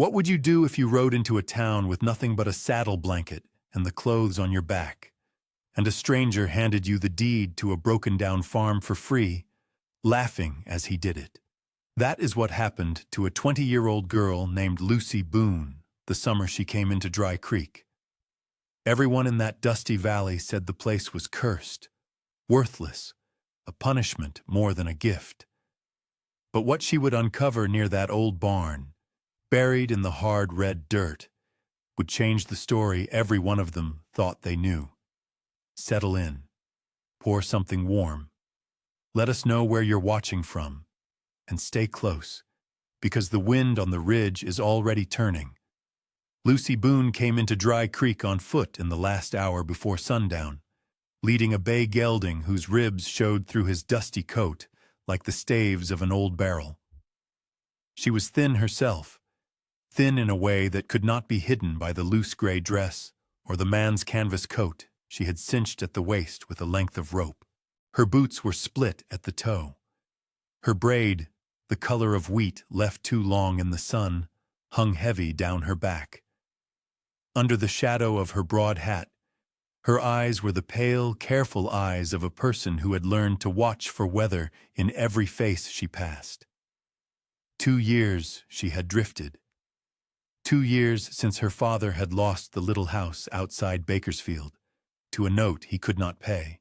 What would you do if you rode into a town with nothing but a saddle blanket and the clothes on your back, and a stranger handed you the deed to a broken-down farm for free, laughing as he did it? That is what happened to a 20-year-old girl named Lucy Boone the summer she came into Dry Creek. Everyone in that dusty valley said the place was cursed, worthless, a punishment more than a gift. But what she would uncover near that old barn, buried in the hard red dirt, would change the story every one of them thought they knew. Settle in. Pour something warm. Let us know where you're watching from. And stay close, because the wind on the ridge is already turning. Lucy Boone came into Dry Creek on foot in the last hour before sundown, leading a bay gelding whose ribs showed through his dusty coat like the staves of an old barrel. She was thin herself, thin in a way that could not be hidden by the loose gray dress or the man's canvas coat she had cinched at the waist with a length of rope. Her boots were split at the toe. Her braid, the color of wheat left too long in the sun, hung heavy down her back. Under the shadow of her broad hat, her eyes were the pale, careful eyes of a person who had learned to watch for weather in every face she passed. 2 years she had drifted. 2 years since her father had lost the little house outside Bakersfield to a note he could not pay,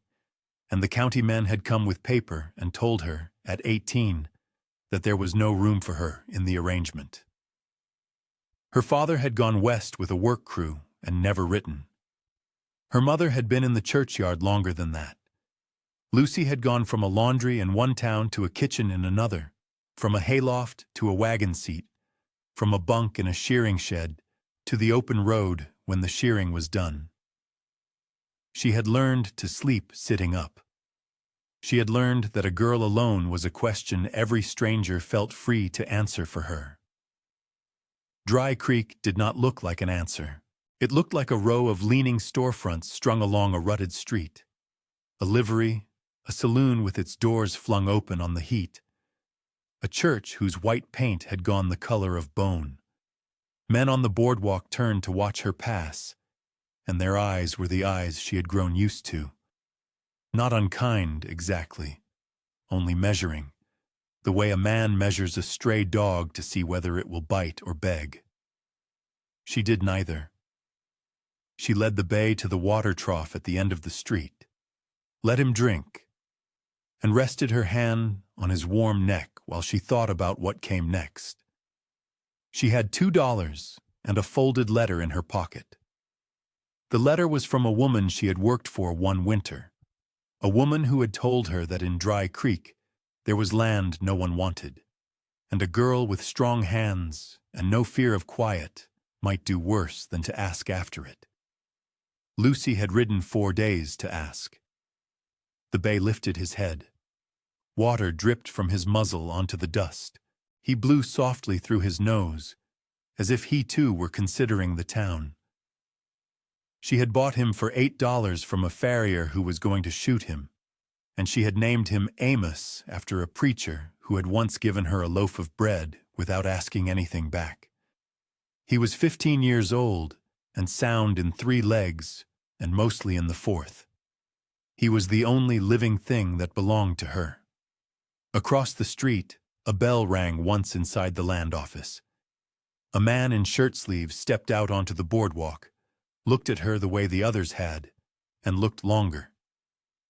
and the county men had come with paper and told her, at 18, that there was no room for her in the arrangement. Her father had gone west with a work crew and never written. Her mother had been in the churchyard longer than that. Lucy had gone from a laundry in one town to a kitchen in another, from a hayloft to a wagon seat, from a bunk in a shearing shed to the open road when the shearing was done. She had learned to sleep sitting up. She had learned that a girl alone was a question every stranger felt free to answer for her. Dry Creek did not look like an answer. It looked like a row of leaning storefronts strung along a rutted street. A livery, a saloon with its doors flung open on the heat, a church whose white paint had gone the color of bone. Men on the boardwalk turned to watch her pass, and their eyes were the eyes she had grown used to. Not unkind, exactly, only measuring, the way a man measures a stray dog to see whether it will bite or beg. She did neither. She led the bay to the water trough at the end of the street, let him drink, and rested her hand on his warm neck while she thought about what came next. She had $2 and a folded letter in her pocket. The letter was from a woman she had worked for one winter, a woman who had told her that in Dry Creek there was land no one wanted, and a girl with strong hands and no fear of quiet might do worse than to ask after it. Lucy had ridden 4 days to ask. The bay lifted his head. Water dripped from his muzzle onto the dust. He blew softly through his nose, as if he too were considering the town. She had bought him for $8 from a farrier who was going to shoot him, and she had named him Amos after a preacher who had once given her a loaf of bread without asking anything back. He was 15 years old and sound in 3 legs and mostly in the 4th. He was the only living thing that belonged to her. Across the street, a bell rang once inside the land office. A man in shirt sleeves stepped out onto the boardwalk, looked at her the way the others had, and looked longer.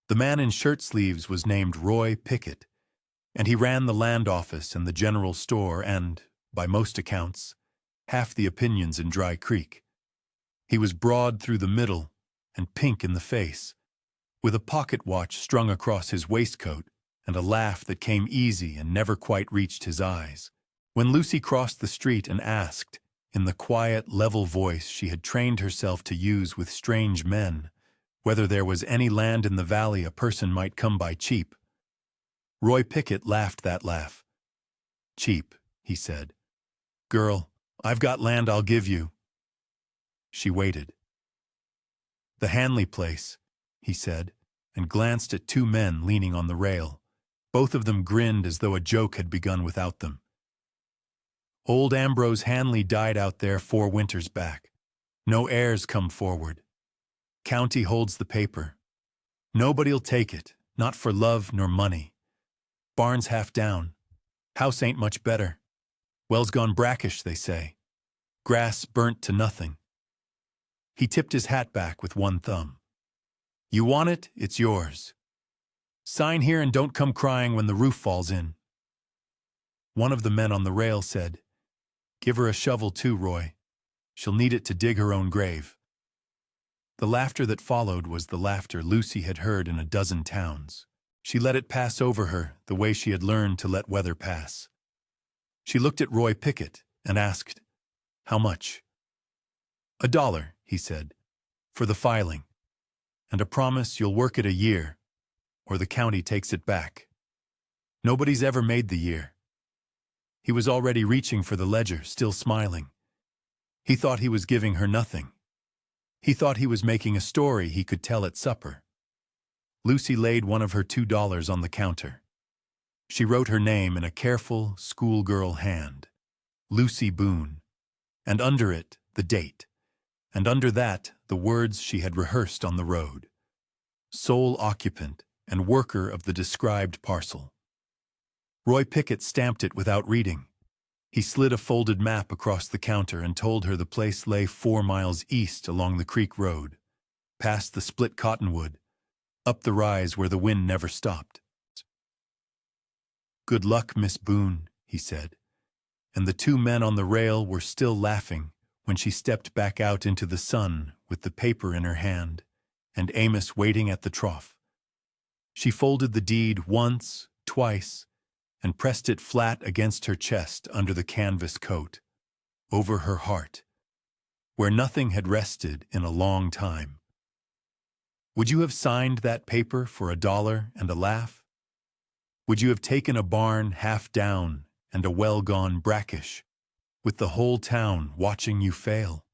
The man in shirt sleeves was named Roy Pickett, and he ran the land office and the general store and, by most accounts, half the opinions in Dry Creek. He was broad through the middle and pink in the face, with a pocket watch strung across his waistcoat and a laugh that came easy and never quite reached his eyes. When Lucy crossed the street and asked, in the quiet, level voice she had trained herself to use with strange men, whether there was any land in the valley a person might come by cheap, Roy Pickett laughed that laugh. "Cheap," he said. "Girl, I've got land I'll give you." She waited. "The Hanley place," he said, and glanced at 2 men leaning on the rail. Both of them grinned as though a joke had begun without them. Old Ambrose Hanley died out there 4 winters back. No heirs come forward. County holds the paper. Nobody'll take it, not for love nor money. Barn's half down. House ain't much better. Well's gone brackish, they say. Grass burnt to nothing. He tipped his hat back with one thumb. You want it, it's yours. Sign here and don't come crying when the roof falls in. One of the men on the rail said, Give her a shovel too, Roy. She'll need it to dig her own grave. The laughter that followed was the laughter Lucy had heard in a dozen towns. She let it pass over her the way she had learned to let weather pass. She looked at Roy Pickett and asked, How much? $1, he said, for the filing, and a promise you'll work it a year, or the county takes it back. Nobody's ever made the year. He was already reaching for the ledger, still smiling. He thought he was giving her nothing. He thought he was making a story he could tell at supper. Lucy laid one of her $2 on the counter. She wrote her name in a careful, schoolgirl hand, Lucy Boone, and under it, the date, and under that, the words she had rehearsed on the road. Sole occupant and worker of the described parcel. Roy Pickett stamped it without reading. He slid a folded map across the counter and told her the place lay 4 miles east along the creek road, past the split cottonwood, up the rise where the wind never stopped. Good luck, Miss Boone, he said, and the 2 men on the rail were still laughing when she stepped back out into the sun with the paper in her hand and Amos waiting at the trough. She folded the deed once, twice, and pressed it flat against her chest under the canvas coat, over her heart, where nothing had rested in a long time. Would you have signed that paper for $1 and a laugh? Would you have taken a barn half down and a well gone brackish, with the whole town watching you fail?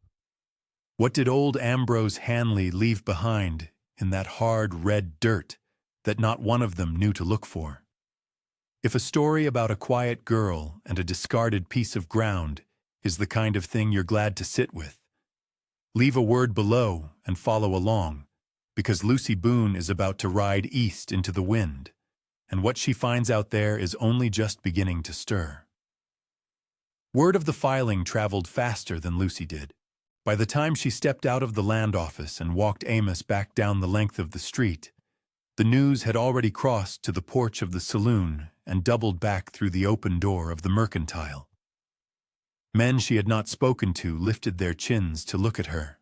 What did old Ambrose Hanley leave behind in that hard red dirt that not one of them knew to look for? If a story about a quiet girl and a discarded piece of ground is the kind of thing you're glad to sit with, leave a word below and follow along, because Lucy Boone is about to ride east into the wind, and what she finds out there is only just beginning to stir. Word of the filing traveled faster than Lucy did. By the time she stepped out of the land office and walked Amos back down the length of the street, the news had already crossed to the porch of the saloon and doubled back through the open door of the mercantile. Men she had not spoken to lifted their chins to look at her.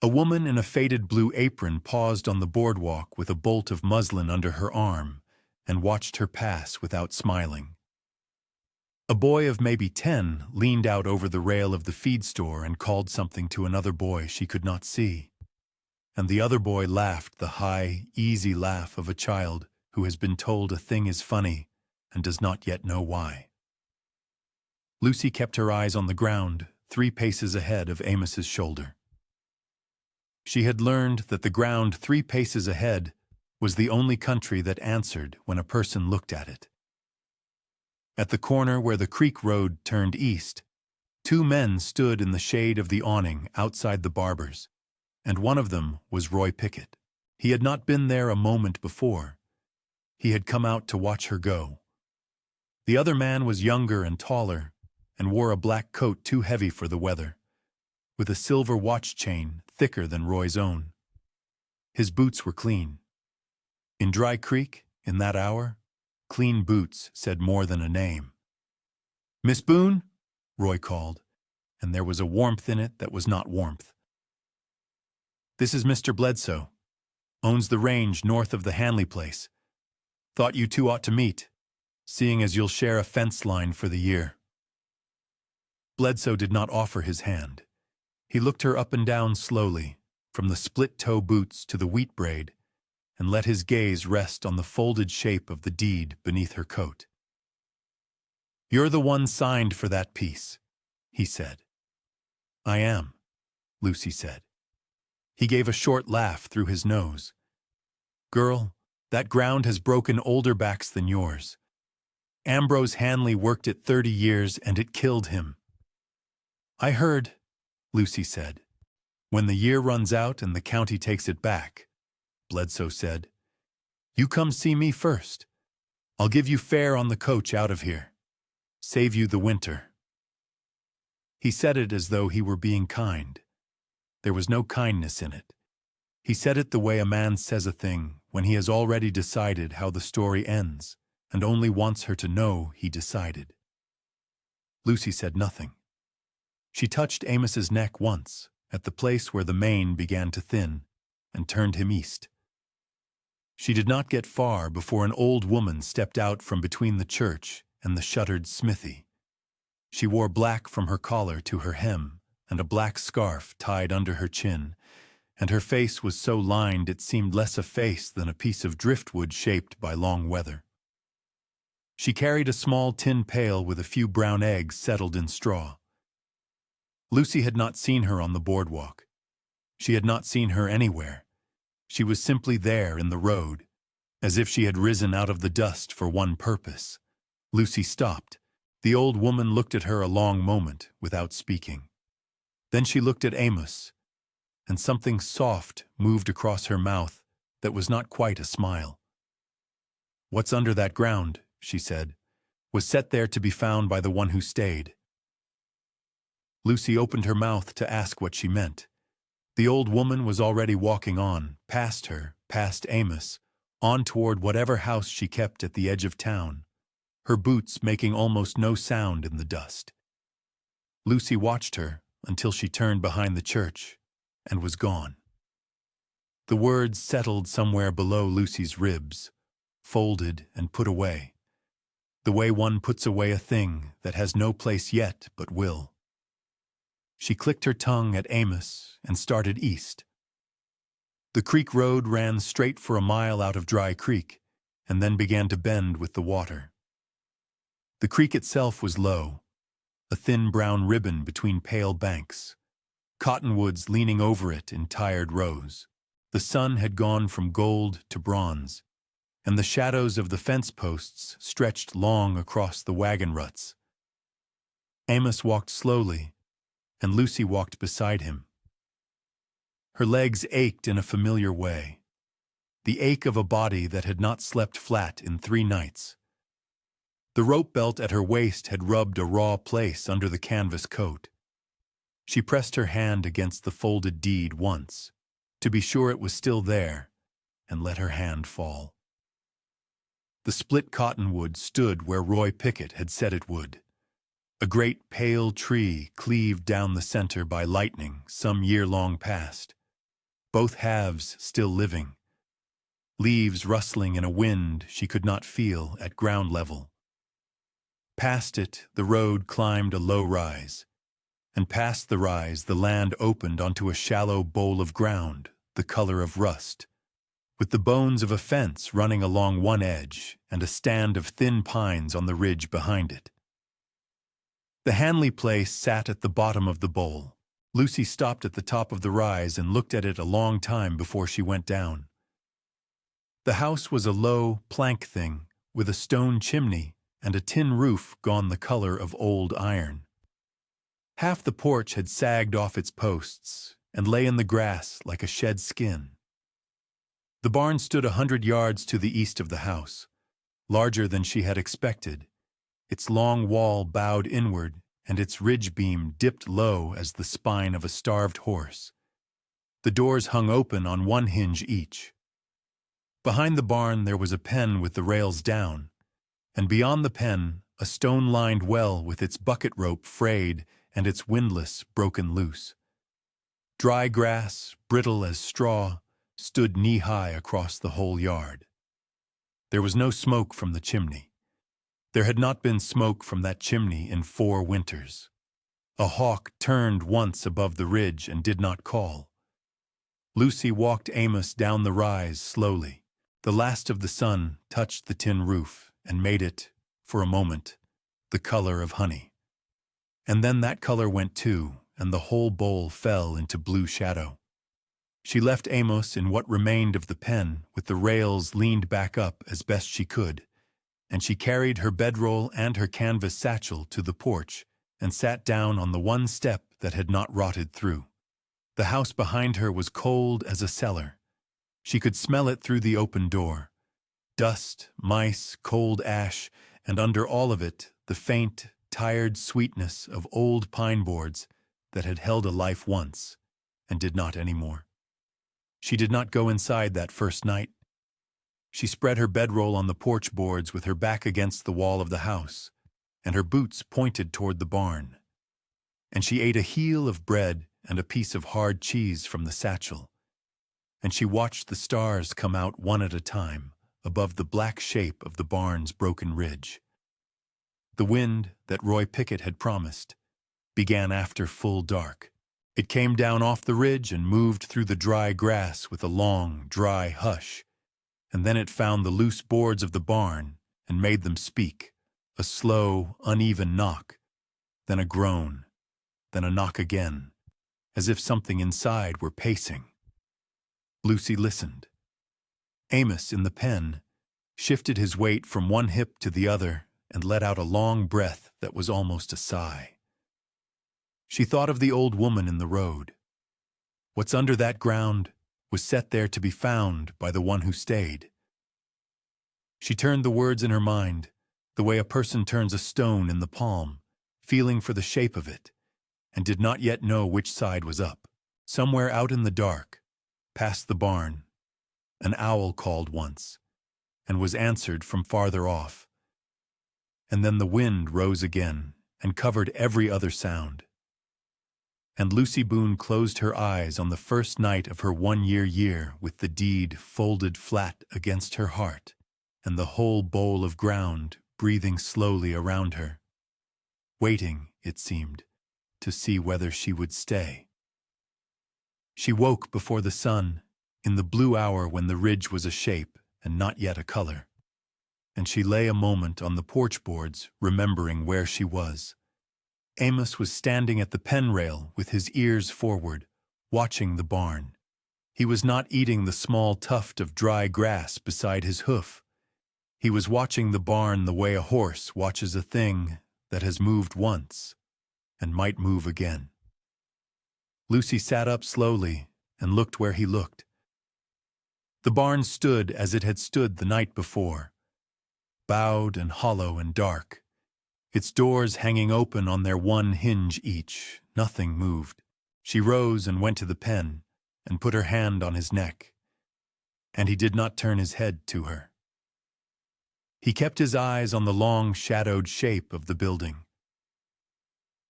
A woman in a faded blue apron paused on the boardwalk with a bolt of muslin under her arm and watched her pass without smiling. A boy of maybe 10 leaned out over the rail of the feed store and called something to another boy she could not see. And the other boy laughed the high, easy laugh of a child who has been told a thing is funny and does not yet know why. Lucy kept her eyes on the ground, 3 paces ahead of Amos's shoulder. She had learned that the ground 3 paces ahead was the only country that answered when a person looked at it. At the corner where the creek road turned east, 2 men stood in the shade of the awning outside the barber's, and one of them was Roy Pickett. He had not been there a moment before. He had come out to watch her go. The other man was younger and taller, and wore a black coat too heavy for the weather, with a silver watch chain thicker than Roy's own. His boots were clean. In Dry Creek, in that hour, clean boots said more than a name. "Miss Boone?" Roy called, and there was a warmth in it that was not warmth. "This is Mr. Bledsoe. Owns the range north of the Hanley place. Thought you two ought to meet, seeing as you'll share a fence line for the year." Bledsoe did not offer his hand. He looked her up and down slowly, from the split-toe boots to the wheat braid, and let his gaze rest on the folded shape of the deed beneath her coat. "You're the one signed for that piece," he said. "I am," Lucy said. He gave a short laugh through his nose. "Girl, that ground has broken older backs than yours. Ambrose Hanley worked it 30 years and it killed him." "I heard," Lucy said. "When the year runs out and the county takes it back," Bledsoe said, "you come see me first. I'll give you fare on the coach out of here. Save you the winter." He said it as though he were being kind. There was no kindness in it. He said it the way a man says a thing when he has already decided how the story ends and only wants her to know he decided. Lucy said nothing. She touched Amos's neck once, at the place where the mane began to thin, and turned him east. She did not get far before an old woman stepped out from between the church and the shuttered smithy. She wore black from her collar to her hem, and a black scarf tied under her chin, and her face was so lined it seemed less a face than a piece of driftwood shaped by long weather. She carried a small tin pail with a few brown eggs settled in straw. Lucy had not seen her on the boardwalk. She had not seen her anywhere. She was simply there in the road, as if she had risen out of the dust for one purpose. Lucy stopped. The old woman looked at her a long moment without speaking. Then she looked at Amos, and something soft moved across her mouth that was not quite a smile. "What's under that ground," she said, "was set there to be found by the one who stayed." Lucy opened her mouth to ask what she meant. The old woman was already walking on, past her, past Amos, on toward whatever house she kept at the edge of town, her boots making almost no sound in the dust. Lucy watched her until she turned behind the church and was gone. The words settled somewhere below Lucy's ribs, folded and put away, the way one puts away a thing that has no place yet but will. She clicked her tongue at Amos and started east. The creek road ran straight for a mile out of Dry Creek and then began to bend with the water. The creek itself was low, a thin brown ribbon between pale banks, cottonwoods leaning over it in tired rows. The sun had gone from gold to bronze, and the shadows of the fence posts stretched long across the wagon ruts. Amos walked slowly, and Lucy walked beside him. Her legs ached in a familiar way, the ache of a body that had not slept flat in 3 nights. The rope belt at her waist had rubbed a raw place under the canvas coat. She pressed her hand against the folded deed once, to be sure it was still there, and let her hand fall. The split cottonwood stood where Roy Pickett had said it would. A great pale tree cleaved down the center by lightning some year long past, both halves still living, leaves rustling in a wind she could not feel at ground level. Past it, the road climbed a low rise, and past the rise the land opened onto a shallow bowl of ground, the color of rust, with the bones of a fence running along one edge and a stand of thin pines on the ridge behind it. The Hanley place sat at the bottom of the bowl. Lucy stopped at the top of the rise and looked at it a long time before she went down. The house was a low, plank thing with a stone chimney and a tin roof gone the color of old iron. Half the porch had sagged off its posts and lay in the grass like a shed skin. The barn stood 100 yards to the east of the house, larger than she had expected. Its long wall bowed inward, and its ridge beam dipped low as the spine of a starved horse. The doors hung open on one hinge each. Behind the barn there was a pen with the rails down, and beyond the pen a stone-lined well with its bucket rope frayed and its windlass broken loose. Dry grass, brittle as straw, stood knee-high across the whole yard. There was no smoke from the chimney. There had not been smoke from that chimney in 4 winters. A hawk turned once above the ridge and did not call. Lucy walked Amos down the rise slowly. The last of the sun touched the tin roof and made it, for a moment, the color of honey. And then that color went too, and the whole bowl fell into blue shadow. She left Amos in what remained of the pen with the rails leaned back up as best she could, and she carried her bedroll and her canvas satchel to the porch and sat down on the one step that had not rotted through. The house behind her was cold as a cellar. She could smell it through the open door. Dust, mice, cold ash, and under all of it, the faint, tired sweetness of old pine boards that had held a life once and did not anymore. She did not go inside that first night. She spread her bedroll on the porch boards with her back against the wall of the house, and her boots pointed toward the barn. And she ate a heel of bread and a piece of hard cheese from the satchel. And she watched the stars come out one at a time above the black shape of the barn's broken ridge. The wind that Roy Pickett had promised began after full dark. It came down off the ridge and moved through the dry grass with a long, dry hush, and then it found the loose boards of the barn and made them speak, a slow, uneven knock, then a groan, then a knock again, as if something inside were pacing. Lucy listened. Amos, in the pen, shifted his weight from one hip to the other and let out a long breath that was almost a sigh. She thought of the old woman in the road. What's under that ground was set there to be found by the one who stayed. She turned the words in her mind, the way a person turns a stone in the palm, feeling for the shape of it, and did not yet know which side was up. Somewhere out in the dark, past the barn, an owl called once, and was answered from farther off. And then the wind rose again and covered every other sound. And Lucy Boone closed her eyes on the first night of her 1-year with the deed folded flat against her heart, and the whole bowl of ground breathing slowly around her, waiting, it seemed, to see whether she would stay. She woke before the sun, in the blue hour when the ridge was a shape and not yet a color, and she lay a moment on the porch boards, remembering where she was. Amos was standing at the pen rail with his ears forward, watching the barn. He was not eating the small tuft of dry grass beside his hoof. He was watching the barn the way a horse watches a thing that has moved once and might move again. Lucy sat up slowly and looked where he looked. The barn stood as it had stood the night before, bowed and hollow and dark, its doors hanging open on their one hinge each. Nothing moved. She rose and went to the pen and put her hand on his neck, and he did not turn his head to her. He kept his eyes on the long, shadowed shape of the building.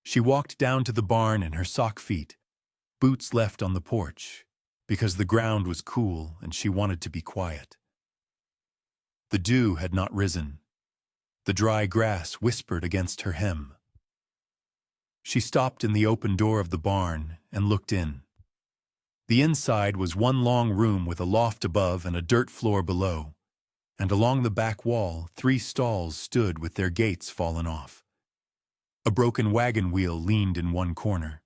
She walked down to the barn in her sock feet, boots left on the porch, because the ground was cool and she wanted to be quiet. The dew had not risen. The dry grass whispered against her hem. She stopped in the open door of the barn and looked in. The inside was one long room with a loft above and a dirt floor below, and along the back wall 3 stalls stood with their gates fallen off. A broken wagon wheel leaned in one corner.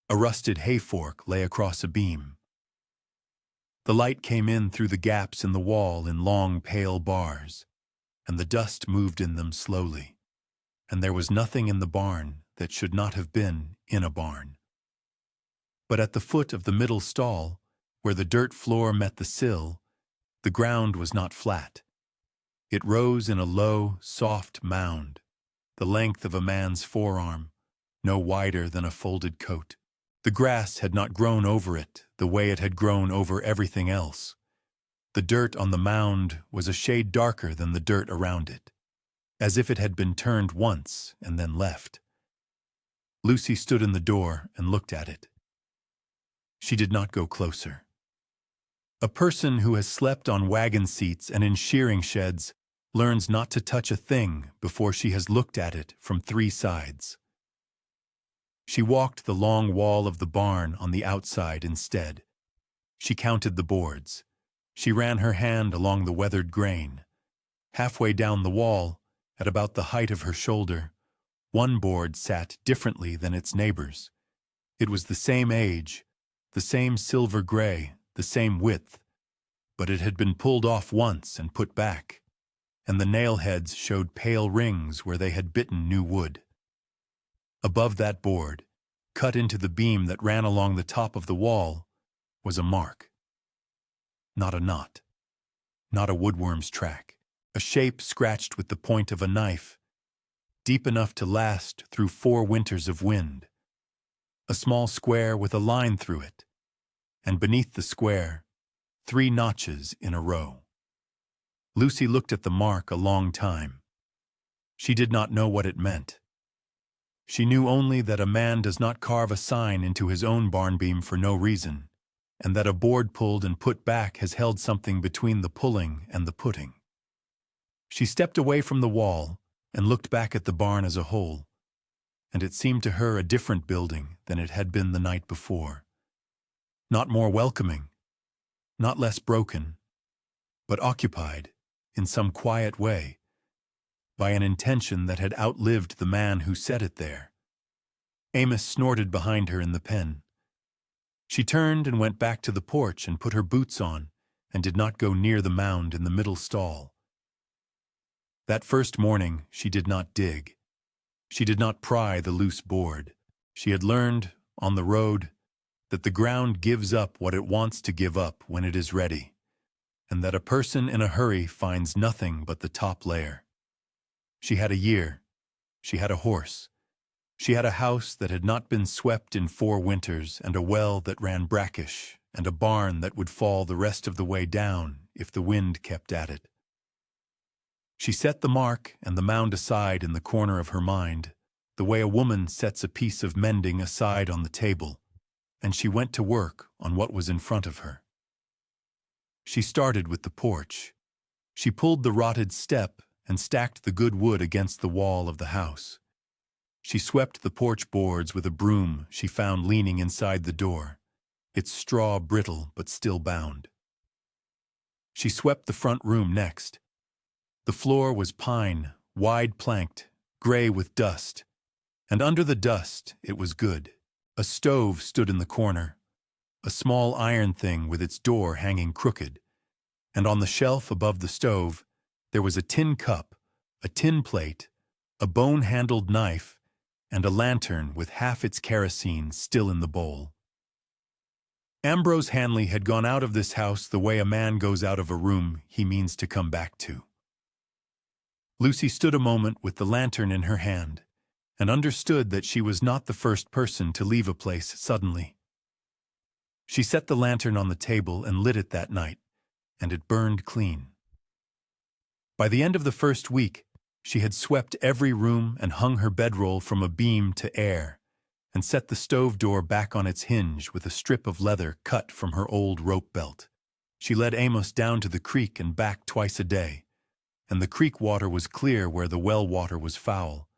A rusted hay fork lay across a beam. The light came in through the gaps in the wall in long, pale bars, and the dust moved in them slowly, and there was nothing in the barn that should not have been in a barn. But at the foot of the middle stall, where the dirt floor met the sill, the ground was not flat. It rose in a low, soft mound, the length of a man's forearm, no wider than a folded coat. The grass had not grown over it the way it had grown over everything else. The dirt on the mound was a shade darker than the dirt around it, as if it had been turned once and then left. Lucy stood in the door and looked at it. She did not go closer. A person who has slept on wagon seats and in shearing sheds learns not to touch a thing before she has looked at it from 3 sides. She walked the long wall of the barn on the outside instead. She counted the boards. She ran her hand along the weathered grain. Halfway down the wall, at about the height of her shoulder, one board sat differently than its neighbors. It was the same age, the same silver gray, the same width, but it had been pulled off once and put back. and the nail heads showed pale rings where they had bitten new wood. Above that board, cut into the beam that ran along the top of the wall, was a mark. Not a knot, not a woodworm's track, a shape scratched with the point of a knife, deep enough to last through 4 winters of wind. A small square with a line through it, and beneath the square, 3 notches in a row. Lucy looked at the mark a long time. She did not know what it meant. She knew only that a man does not carve a sign into his own barn beam for no reason, and that a board pulled and put back has held something between the pulling and the putting. She stepped away from the wall and looked back at the barn as a whole, and it seemed to her a different building than it had been the night before. Not more welcoming, not less broken, but occupied, in some quiet way, by an intention that had outlived the man who set it there. Amos snorted behind her in the pen. She turned and went back to the porch and put her boots on, and did not go near the mound in the middle stall. That first morning she did not dig. She did not pry the loose board. She had learned, on the road, that the ground gives up what it wants to give up when it is ready, and that a person in a hurry finds nothing but the top layer. She had a year. She had a horse. She had a house that had not been swept in 4 winters, and a well that ran brackish, and a barn that would fall the rest of the way down if the wind kept at it. She set the mark and the mound aside in the corner of her mind, the way a woman sets a piece of mending aside on the table, and she went to work on what was in front of her. She started with the porch. She pulled the rotted step and stacked the good wood against the wall of the house. She swept the porch boards with a broom she found leaning inside the door, its straw brittle but still bound. She swept the front room next. The floor was pine, wide-planked, gray with dust, and under the dust it was good. A stove stood in the corner, a small iron thing with its door hanging crooked, and on the shelf above the stove there was a tin cup, a tin plate, a bone-handled knife, and a lantern with half its kerosene still in the bowl. Ambrose Hanley had gone out of this house the way a man goes out of a room he means to come back to. Lucy stood a moment with the lantern in her hand, and understood that she was not the first person to leave a place suddenly. She set the lantern on the table and lit it that night, and it burned clean. By the end of the first week, she had swept every room and hung her bedroll from a beam to air, and set the stove door back on its hinge with a strip of leather cut from her old rope belt. She led Amos down to the creek and back twice a day, and the creek water was clear where the well water was foul,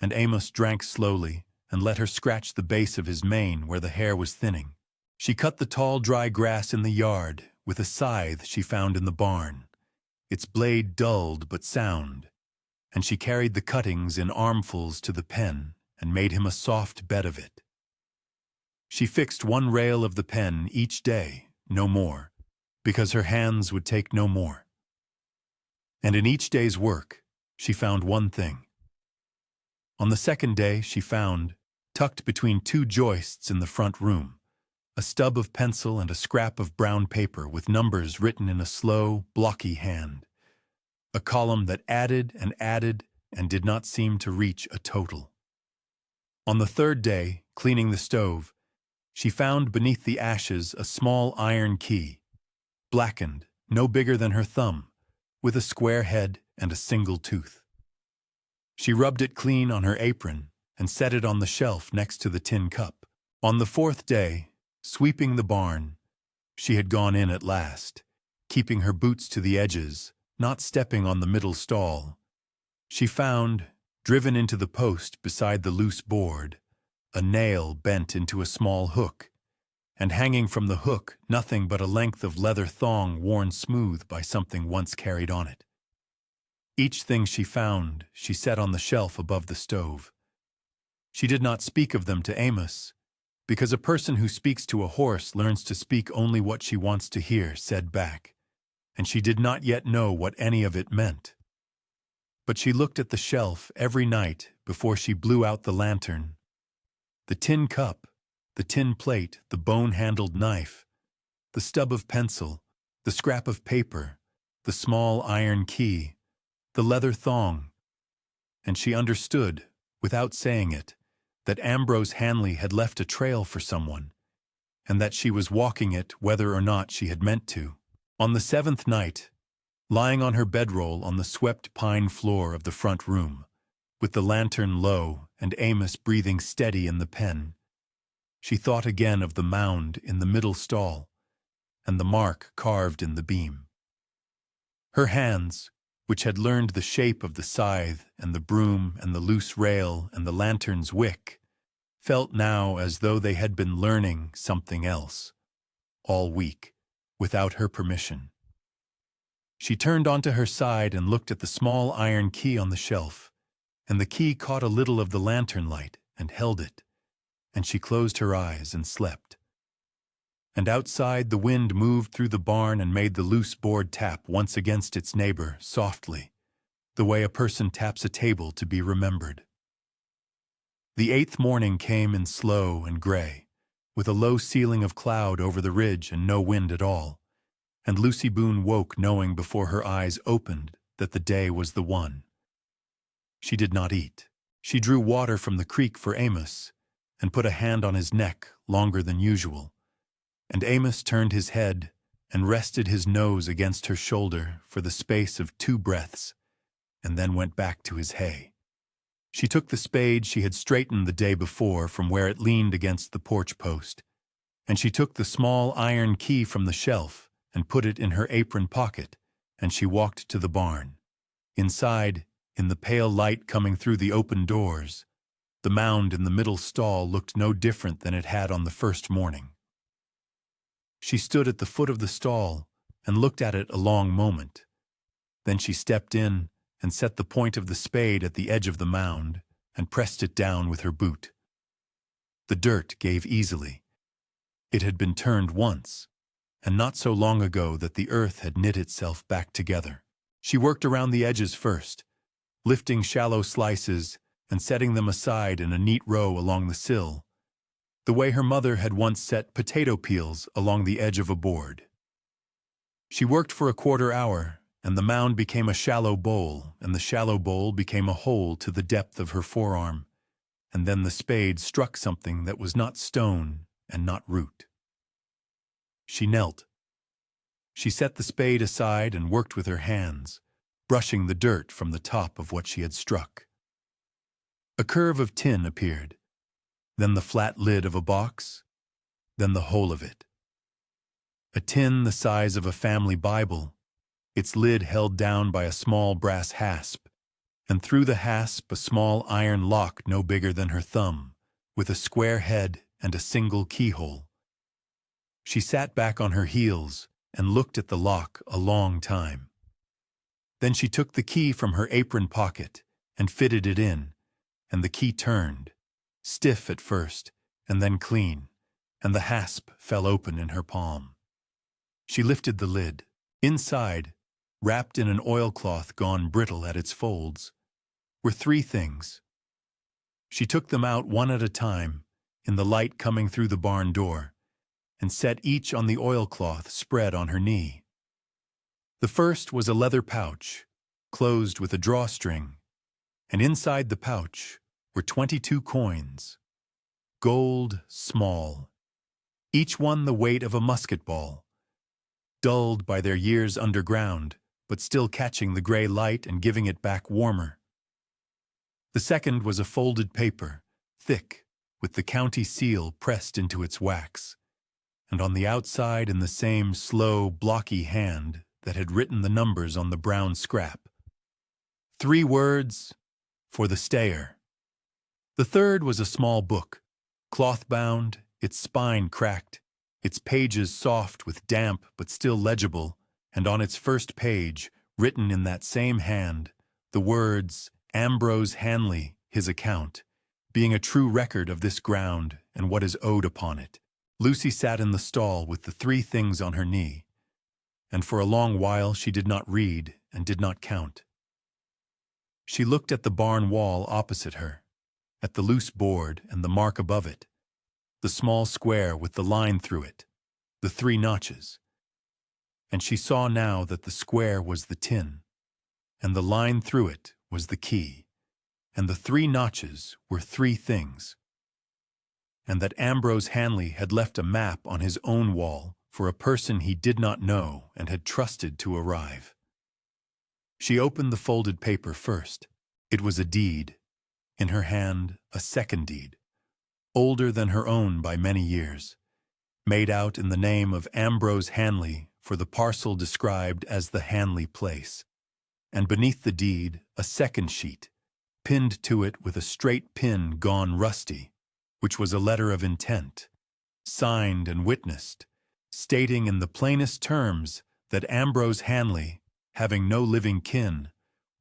and Amos drank slowly and let her scratch the base of his mane where the hair was thinning. She cut the tall dry grass in the yard with a scythe she found in the barn, its blade dulled but sound, and she carried the cuttings in armfuls to the pen and made him a soft bed of it. She fixed 1 rail of the pen each day, no more, because her hands would take no more. And in each day's work, she found one thing. On the second day she found, tucked between 2 joists in the front room, a stub of pencil and a scrap of brown paper with numbers written in a slow, blocky hand, a column that added and did not seem to reach a total. On the 3rd day, cleaning the stove, she found beneath the ashes a small iron key, blackened, no bigger than her thumb, with a square head and a single tooth. She rubbed it clean on her apron and set it on the shelf next to the tin cup. On the 4th day, sweeping the barn, she had gone in at last, keeping her boots to the edges, not stepping on the middle stall. She found, driven into the post beside the loose board, a nail bent into a small hook, and hanging from the hook nothing but a length of leather thong worn smooth by something once carried on it. Each thing she found she set on the shelf above the stove. She did not speak of them to Amos, because a person who speaks to a horse learns to speak only what she wants to hear said back, and she did not yet know what any of it meant. But she looked at the shelf every night before she blew out the lantern. The tin cup, the tin plate, the bone-handled knife, the stub of pencil, the scrap of paper, the small iron key, the leather thong, and she understood, without saying it, that Ambrose Hanley had left a trail for someone, and that she was walking it whether or not she had meant to. On the 7th night, lying on her bedroll on the swept pine floor of the front room, with the lantern low and Amos breathing steady in the pen, she thought again of the mound in the middle stall and the mark carved in the beam. Her hands, which had learned the shape of the scythe and the broom and the loose rail and the lantern's wick, felt now as though they had been learning something else, all week, without her permission. She turned onto her side and looked at the small iron key on the shelf, and the key caught a little of the lantern light and held it, and she closed her eyes and slept. And outside the wind moved through the barn and made the loose board tap once against its neighbor softly, the way a person taps a table to be remembered. The 8th morning came in slow and gray, with a low ceiling of cloud over the ridge and no wind at all, and Lucy Boone woke knowing before her eyes opened that the day was the one. She did not eat. She drew water from the creek for Amos and put a hand on his neck longer than usual, and Amos turned his head and rested his nose against her shoulder for the space of 2 breaths, and then went back to his hay. She took the spade she had straightened the day before from where it leaned against the porch post, and she took the small iron key from the shelf and put it in her apron pocket, and she walked to the barn. Inside, in the pale light coming through the open doors, the mound in the middle stall looked no different than it had on the first morning. She stood at the foot of the stall and looked at it a long moment. Then she stepped in and set the point of the spade at the edge of the mound and pressed it down with her boot. The dirt gave easily. It had been turned once, and not so long ago that the earth had knit itself back together. She worked around the edges first, lifting shallow slices and setting them aside in a neat row along the sill, the way her mother had once set potato peels along the edge of a board. She worked for a quarter hour, and the mound became a shallow bowl, and the shallow bowl became a hole to the depth of her forearm, and then the spade struck something that was not stone and not root. She knelt. She set the spade aside and worked with her hands, brushing the dirt from the top of what she had struck. A curve of tin appeared, then the flat lid of a box, then the whole of it. A tin the size of a family Bible, its lid held down by a small brass hasp, and through the hasp a small iron lock no bigger than her thumb, with a square head and a single keyhole. She sat back on her heels and looked at the lock a long time. Then she took the key from her apron pocket and fitted it in, and the key turned, stiff at first, and then clean, and the hasp fell open in her palm. She lifted the lid. Inside, wrapped in an oilcloth gone brittle at its folds, were 3 things. She took them out one at a time, in the light coming through the barn door, and set each on the oilcloth spread on her knee. The first was a leather pouch, closed with a drawstring, and inside the pouch were 22 coins, gold small, each one the weight of a musket ball, dulled by their years underground, but still catching the gray light and giving it back warmer. The second was a folded paper, thick, with the county seal pressed into its wax, and on the outside in the same slow, blocky hand that had written the numbers on the brown scrap. 3 words, for the stayer. The third was a small book, cloth-bound, its spine cracked, its pages soft with damp but still legible, and on its first page, written in that same hand, the words, Ambrose Hanley, his account, being a true record of this ground and what is owed upon it. Lucy sat in the stall with the 3 things on her knee, and for a long while she did not read and did not count. She looked at the barn wall opposite her, at the loose board and the mark above it, the small square with the line through it, the 3 notches. And she saw now that the square was the tin, and the line through it was the key, and the 3 notches were 3 things, and that Ambrose Hanley had left a map on his own wall for a person he did not know and had trusted to arrive. She opened the folded paper first. It was a deed. In her hand, a second deed, older than her own by many years, made out in the name of Ambrose Hanley for the parcel described as the Hanley Place, and beneath the deed a second sheet, pinned to it with a straight pin gone rusty, which was a letter of intent, signed and witnessed, stating in the plainest terms that Ambrose Hanley, having no living kin,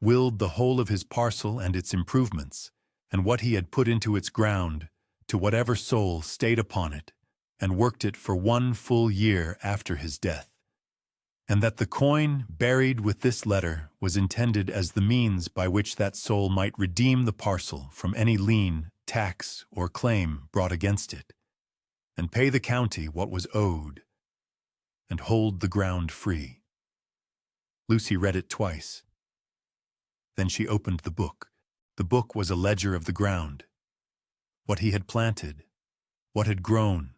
willed the whole of his parcel and its improvements, and what he had put into its ground, to whatever soul stayed upon it, and worked it for 1 full year after his death, and that the coin buried with this letter was intended as the means by which that soul might redeem the parcel from any lien, tax, or claim brought against it, and pay the county what was owed, and hold the ground free. Lucy read it twice. Then she opened the book. The book was a ledger of the ground, what he had planted, what had grown,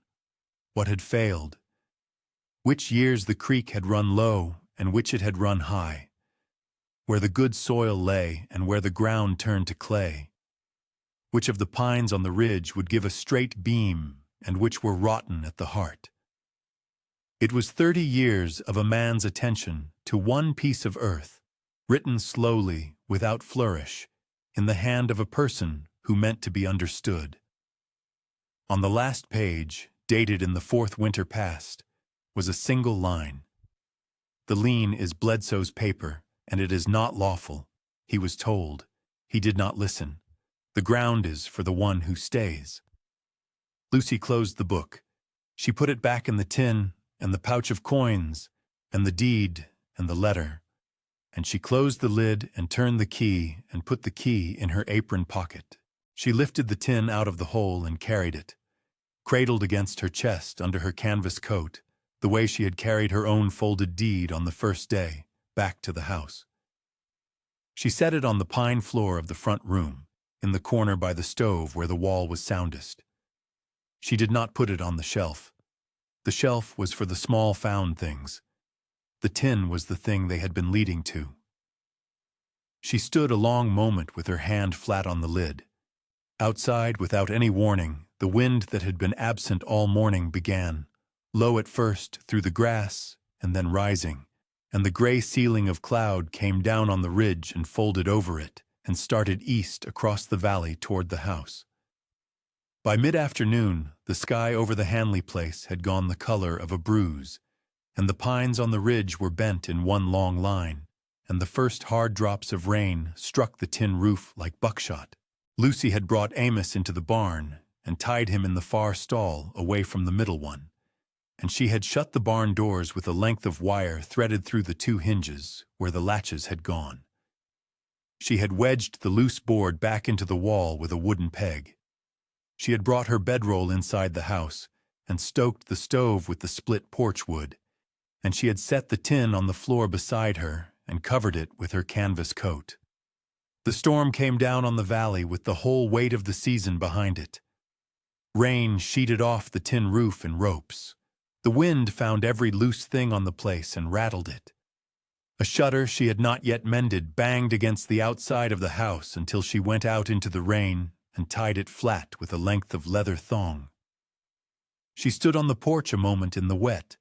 what had failed, which years the creek had run low and which it had run high, where the good soil lay and where the ground turned to clay, which of the pines on the ridge would give a straight beam and which were rotten at the heart. It was 30 years of a man's attention to one piece of earth, written slowly, without flourish, in the hand of a person who meant to be understood. On the last page, dated in the 4th winter past, was a single line. The lien is Bledsoe's paper, and it is not lawful. He was told. He did not listen. The ground is for the one who stays. Lucy closed the book. She put it back in the tin, and the pouch of coins, and the deed, and the letter. And she closed the lid and turned the key and put the key in her apron pocket. She lifted the tin out of the hole and carried it, cradled against her chest under her canvas coat, the way she had carried her own folded deed on the first day, back to the house. She set it on the pine floor of the front room, in the corner by the stove where the wall was soundest. She did not put it on the shelf. The shelf was for the small found things. The tin was the thing they had been leading to. She stood a long moment with her hand flat on the lid. Outside, without any warning, the wind that had been absent all morning began, low at first through the grass, and then rising, and the gray ceiling of cloud came down on the ridge and folded over it, and started east across the valley toward the house. By mid-afternoon, the sky over the Hanley place had gone the color of a bruise, and the pines on the ridge were bent in one long line, and the first hard drops of rain struck the tin roof like buckshot. Lucy had brought Amos into the barn and tied him in the far stall away from the middle one, and she had shut the barn doors with a length of wire threaded through the 2 hinges where the latches had gone. She had wedged the loose board back into the wall with a wooden peg. She had brought her bedroll inside the house and stoked the stove with the split porch wood, and she had set the tin on the floor beside her and covered it with her canvas coat. The storm came down on the valley with the whole weight of the season behind it. Rain sheeted off the tin roof in ropes. The wind found every loose thing on the place and rattled it. A shutter she had not yet mended banged against the outside of the house until she went out into the rain and tied it flat with a length of leather thong. She stood on the porch a moment in the wet,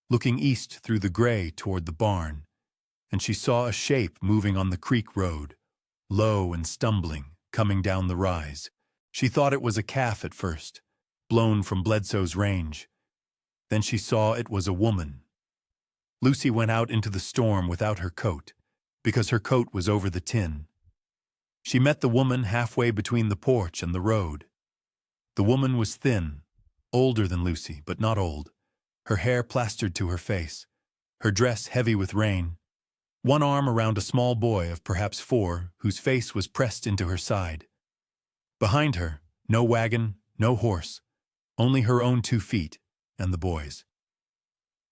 looking east through the gray toward the barn, and she saw a shape moving on the creek road, low and stumbling, coming down the rise. She thought it was a calf at first, blown from Bledsoe's range. Then she saw it was a woman. Lucy went out into the storm without her coat, because her coat was over the tin. She met the woman halfway between the porch and the road. The woman was thin, older than Lucy, but not old, her hair plastered to her face, her dress heavy with rain. one arm around a small boy of perhaps 4, whose face was pressed into her side. Behind her, no wagon, no horse, only her own 2 feet and the boy's.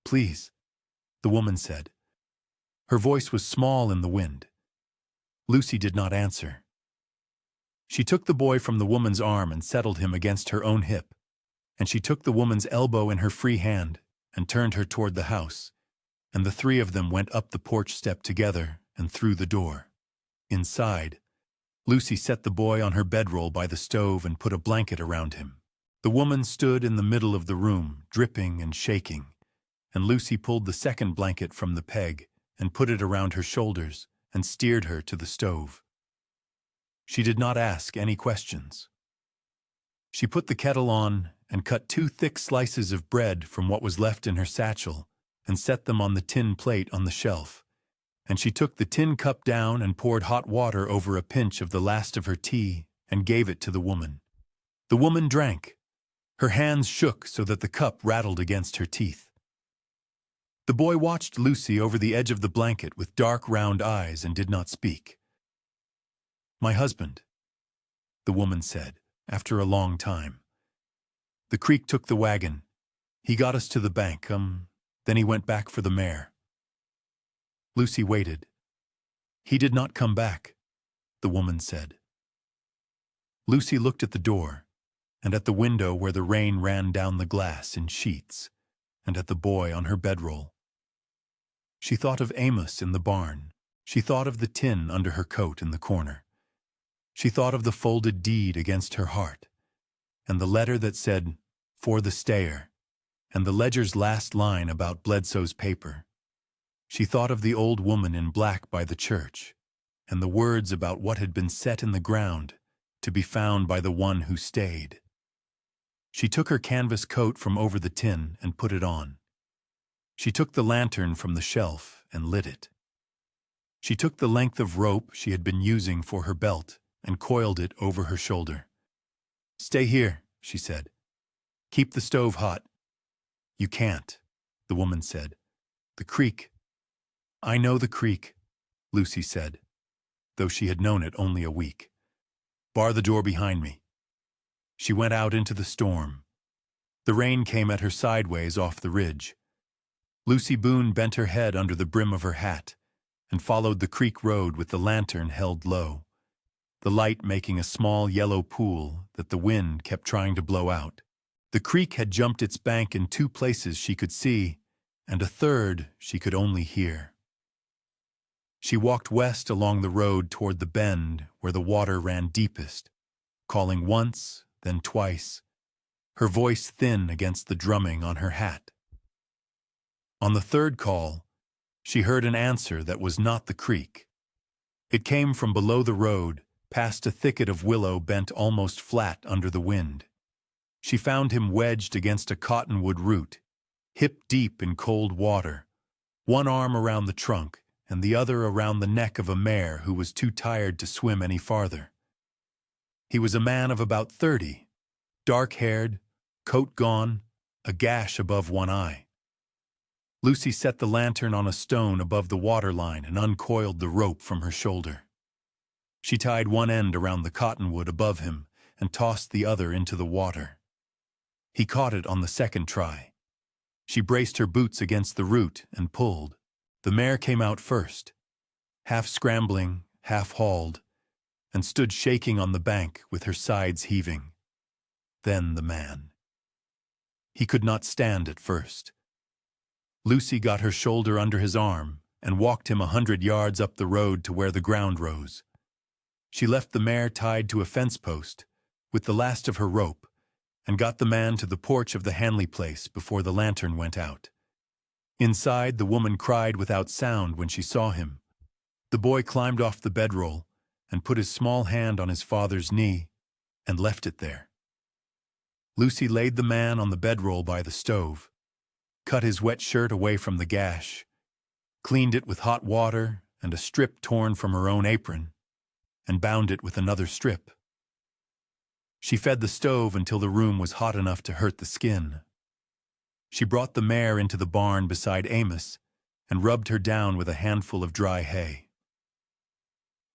"Please," the woman said. Her voice was small in the wind. Lucy did not answer. She took the boy from the woman's arm and settled him against her own hip, and she took the woman's elbow in her free hand and turned her toward the house, and the 3 of them went up the porch step together and through the door. Inside, Lucy set the boy on her bedroll by the stove and put a blanket around him. The woman stood in the middle of the room, dripping and shaking, and Lucy pulled the second blanket from the peg and put it around her shoulders and steered her to the stove. She did not ask any questions. She put the kettle on and cut 2 thick slices of bread from what was left in her satchel and set them on the tin plate on the shelf, and she took the tin cup down and poured hot water over a pinch of the last of her tea and gave it to the woman. The woman drank. Her hands shook so that the cup rattled against her teeth. The boy watched Lucy over the edge of the blanket with dark, round eyes and did not speak. "My husband," the woman said, after a long time. "The creek took the wagon. He got us to the bank, then he went back for the mare." Lucy waited. "He did not come back," the woman said. Lucy looked at the door, and at the window where the rain ran down the glass in sheets, and at the boy on her bedroll. She thought of Amos in the barn. She thought of the tin under her coat in the corner. She thought of the folded deed against her heart, and the letter that said, "For the stayer," and the ledger's last line about Bledsoe's paper. She thought of the old woman in black by the church, and the words about what had been set in the ground to be found by the one who stayed. She took her canvas coat from over the tin and put it on. She took the lantern from the shelf and lit it. She took the length of rope she had been using for her belt and coiled it over her shoulder. "Stay here," she said. "Keep the stove hot." "You can't," the woman said. "The creek." "I know the creek," Lucy said, though she had known it only a week. "Bar the door behind me." She went out into the storm. The rain came at her sideways off the ridge. Lucy Boone bent her head under the brim of her hat and followed the creek road with the lantern held low, the light making a small yellow pool that the wind kept trying to blow out. The creek had jumped its bank in 2 places she could see, and a third she could only hear. She walked west along the road toward the bend where the water ran deepest, calling once, then twice, her voice thin against the drumming on her hat. On the 3rd call, she heard an answer that was not the creek. It came from below the road, past a thicket of willow bent almost flat under the wind. She found him wedged against a cottonwood root, hip deep in cold water, one arm around the trunk and the other around the neck of a mare who was too tired to swim any farther. He was a man of about 30, dark-haired, coat gone, a gash above one eye. Lucy set the lantern on a stone above the water line and uncoiled the rope from her shoulder. She tied one end around the cottonwood above him and tossed the other into the water. He caught it on the 2nd try. She braced her boots against the root and pulled. The mare came out first, half scrambling, half hauled, and stood shaking on the bank with her sides heaving. Then the man. He could not stand at first. Lucy got her shoulder under his arm and walked him 100 yards up the road to where the ground rose. She left the mare tied to a fence post with the last of her rope and got the man to the porch of the Hanley place before the lantern went out. Inside, the woman cried without sound when she saw him. The boy climbed off the bedroll and put his small hand on his father's knee and left it there. Lucy laid the man on the bedroll by the stove, cut his wet shirt away from the gash, cleaned it with hot water and a strip torn from her own apron, and bound it with another strip. She fed the stove until the room was hot enough to hurt the skin. She brought the mare into the barn beside Amos and rubbed her down with a handful of dry hay.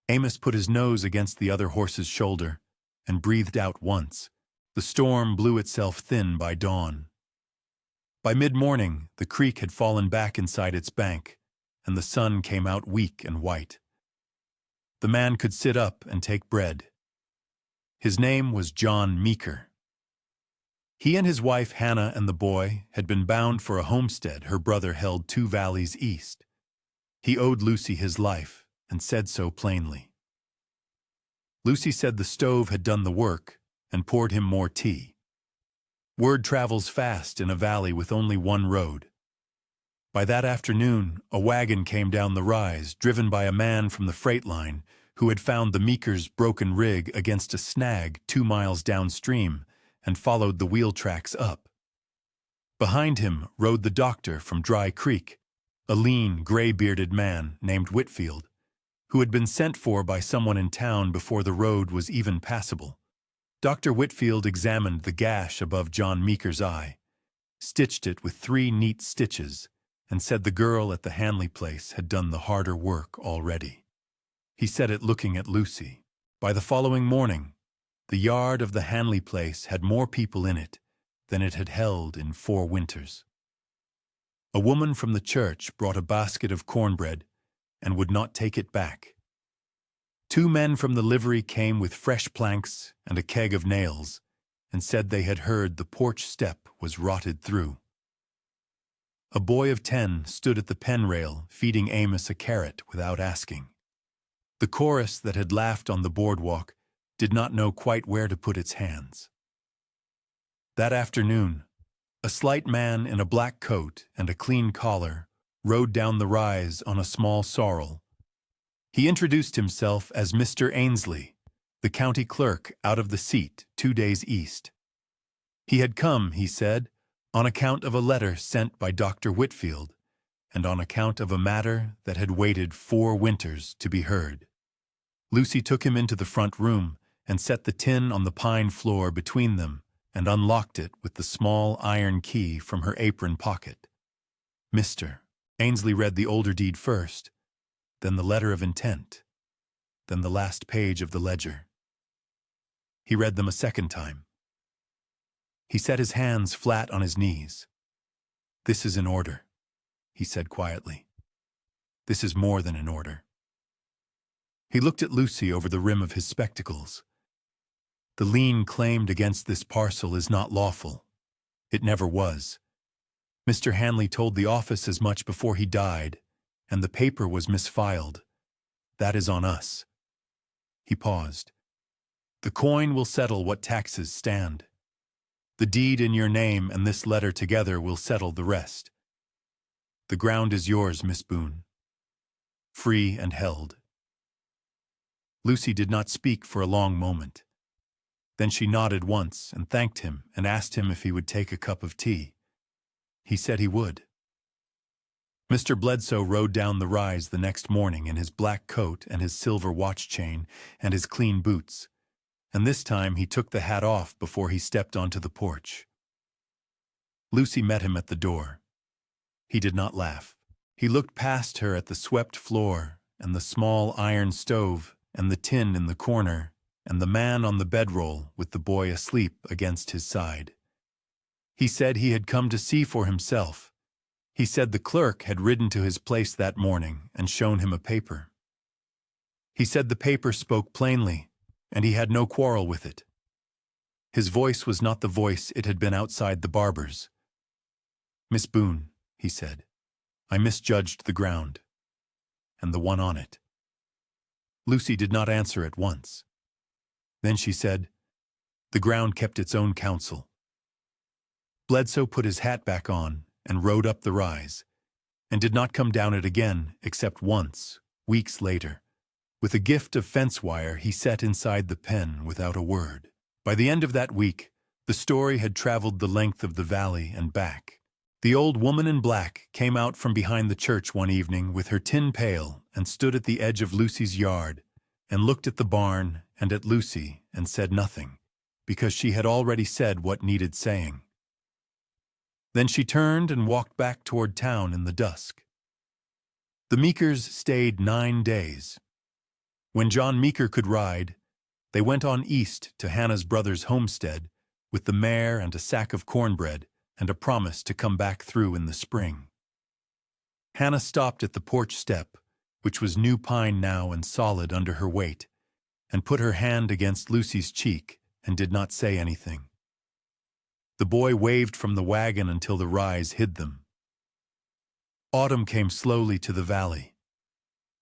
Amos put his nose against the other horse's shoulder and breathed out once. The storm blew itself thin by dawn. By mid-morning, the creek had fallen back inside its bank, and the sun came out weak and white. The man could sit up and take bread. His name was John Meeker. He and his wife Hannah and the boy had been bound for a homestead her brother held 2 valleys east. He owed Lucy his life and said so plainly. Lucy said the stove had done the work and poured him more tea. Word travels fast in a valley with only one road. By that afternoon, a wagon came down the rise, driven by a man from the freight line who had found the Meekers' broken rig against a snag 2 miles downstream and followed the wheel tracks up. Behind him rode the doctor from Dry Creek, a lean, gray-bearded man named Whitfield, who had been sent for by someone in town before the road was even passable. Dr. Whitfield examined the gash above John Meeker's eye, stitched it with 3 neat stitches, and said the girl at the Hanley place had done the harder work already. He said it looking at Lucy. By the following morning, the yard of the Hanley place had more people in it than it had held in 4 winters. A woman from the church brought a basket of cornbread and would not take it back. 2 men from the livery came with fresh planks and a keg of nails and said they had heard the porch step was rotted through. A boy of 10 stood at the pen rail feeding Amos a carrot without asking. The chorus that had laughed on the boardwalk did not know quite where to put its hands. That afternoon, a slight man in a black coat and a clean collar rode down the rise on a small sorrel. He introduced himself as Mr. Ainsley, the county clerk out of the seat 2 days east. He had come, he said, on account of a letter sent by Dr. Whitfield, and on account of a matter that had waited 4 winters to be heard. Lucy took him into the front room and set the tin on the pine floor between them and unlocked it with the small iron key from her apron pocket. Mr. Ainsley read the older deed first, then the letter of intent, then the last page of the ledger. He read them a second time. He set his hands flat on his knees. "This is in order," he said quietly. "This is more than in order." He looked at Lucy over the rim of his spectacles. "The lien claimed against this parcel is not lawful. It never was. Mr. Hanley told the office as much before he died, and the paper was misfiled. That is on us." He paused. "The coin will settle what taxes stand. The deed in your name and this letter together will settle the rest. The ground is yours, Miss Boone. Free and held." Lucy did not speak for a long moment. Then she nodded once and thanked him and asked him if he would take a cup of tea. He said he would. Mr. Bledsoe rode down the rise the next morning in his black coat and his silver watch chain and his clean boots, and this time he took the hat off before he stepped onto the porch. Lucy met him at the door. He did not laugh. He looked past her at the swept floor and the small iron stove and the tin in the corner and the man on the bedroll with the boy asleep against his side. He said he had come to see for himself. He said the clerk had ridden to his place that morning and shown him a paper. He said the paper spoke plainly, and he had no quarrel with it. His voice was not the voice it had been outside the barber's. "Miss Boone," he said, "I misjudged the ground, and the one on it." Lucy did not answer at once. Then she said, "The ground kept its own counsel." Bledsoe put his hat back on and rode up the rise, and did not come down it again except once, weeks later. With a gift of fence wire, he sat inside the pen without a word. By the end of that week, the story had traveled the length of the valley and back. The old woman in black came out from behind the church one evening with her tin pail and stood at the edge of Lucy's yard and looked at the barn and at Lucy and said nothing, because she had already said what needed saying. Then she turned and walked back toward town in the dusk. The Meekers stayed 9 days. When John Meeker could ride, they went on east to Hannah's brother's homestead with the mare and a sack of cornbread and a promise to come back through in the spring. Hannah stopped at the porch step, which was new pine now and solid under her weight, and put her hand against Lucy's cheek and did not say anything. The boy waved from the wagon until the rise hid them. Autumn came slowly to the valley.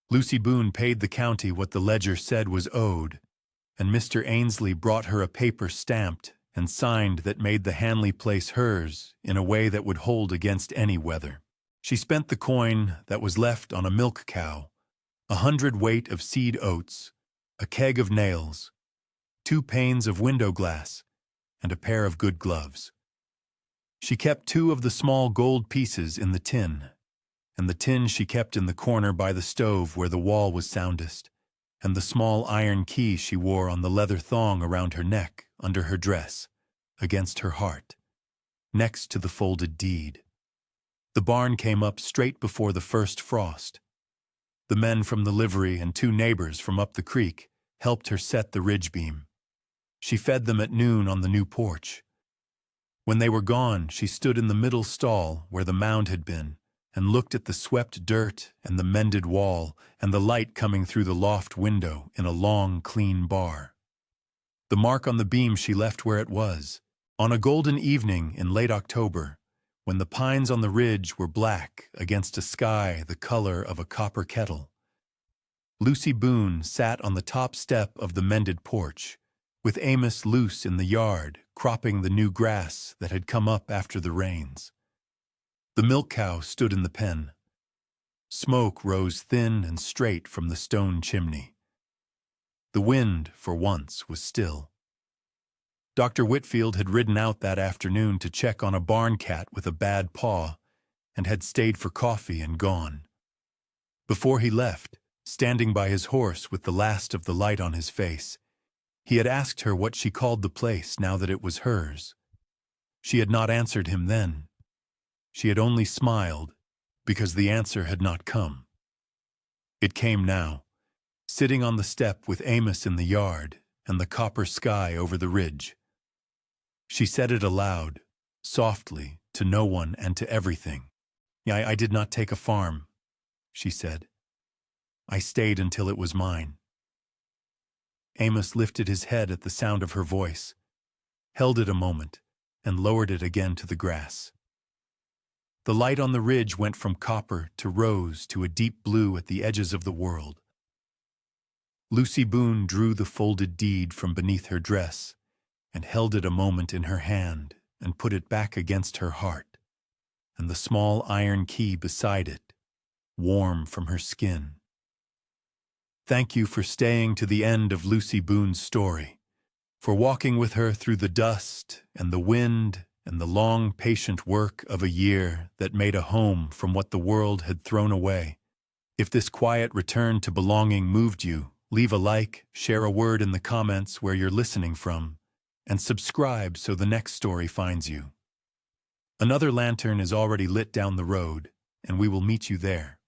Lucy Boone paid the county what the ledger said was owed, and Mr. Ainsley brought her a paper stamped and signed that made the Hanley place hers in a way that would hold against any weather. She spent the coin that was left on a milk cow, 100 weight of seed oats, a keg of nails, 2 panes of window glass, and a pair of good gloves. She kept 2 of the small gold pieces in the tin, and the tin she kept in the corner by the stove where the wall was soundest, and the small iron key she wore on the leather thong around her neck, under her dress, against her heart, next to the folded deed. The barn came up straight before the first frost. The men from the livery and 2 neighbors from up the creek helped her set the ridge beam. She fed them at noon on the new porch. When they were gone, she stood in the middle stall where the mound had been and looked at the swept dirt and the mended wall and the light coming through the loft window in a long, clean bar. The mark on the beam she left where it was, on a golden evening in late October, when the pines on the ridge were black against a sky the color of a copper kettle. Lucy Boone sat on the top step of the mended porch, with Amos loose in the yard, cropping the new grass that had come up after the rains. The milk cow stood in the pen. Smoke rose thin and straight from the stone chimney. The wind, for once, was still. Dr. Whitfield had ridden out that afternoon to check on a barn cat with a bad paw and had stayed for coffee and gone. Before he left, standing by his horse with the last of the light on his face, he had asked her what she called the place now that it was hers. She had not answered him then. She had only smiled, because the answer had not come. It came now, sitting on the step with Amos in the yard and the copper sky over the ridge. She said it aloud, softly, to no one and to everything. I did not take a farm, she said. I stayed until it was mine. Amos lifted his head at the sound of her voice, held it a moment, and lowered it again to the grass. The light on the ridge went from copper to rose to a deep blue at the edges of the world. Lucy Boone drew the folded deed from beneath her dress and held it a moment in her hand and put it back against her heart, and the small iron key beside it, warm from her skin. Thank you for staying to the end of Lucy Boone's story, for walking with her through the dust and the wind and the long, patient work of a year that made a home from what the world had thrown away. If this quiet return to belonging moved you, leave a like, share a word in the comments where you're listening from, and subscribe so the next story finds you. Another lantern is already lit down the road, and we will meet you there.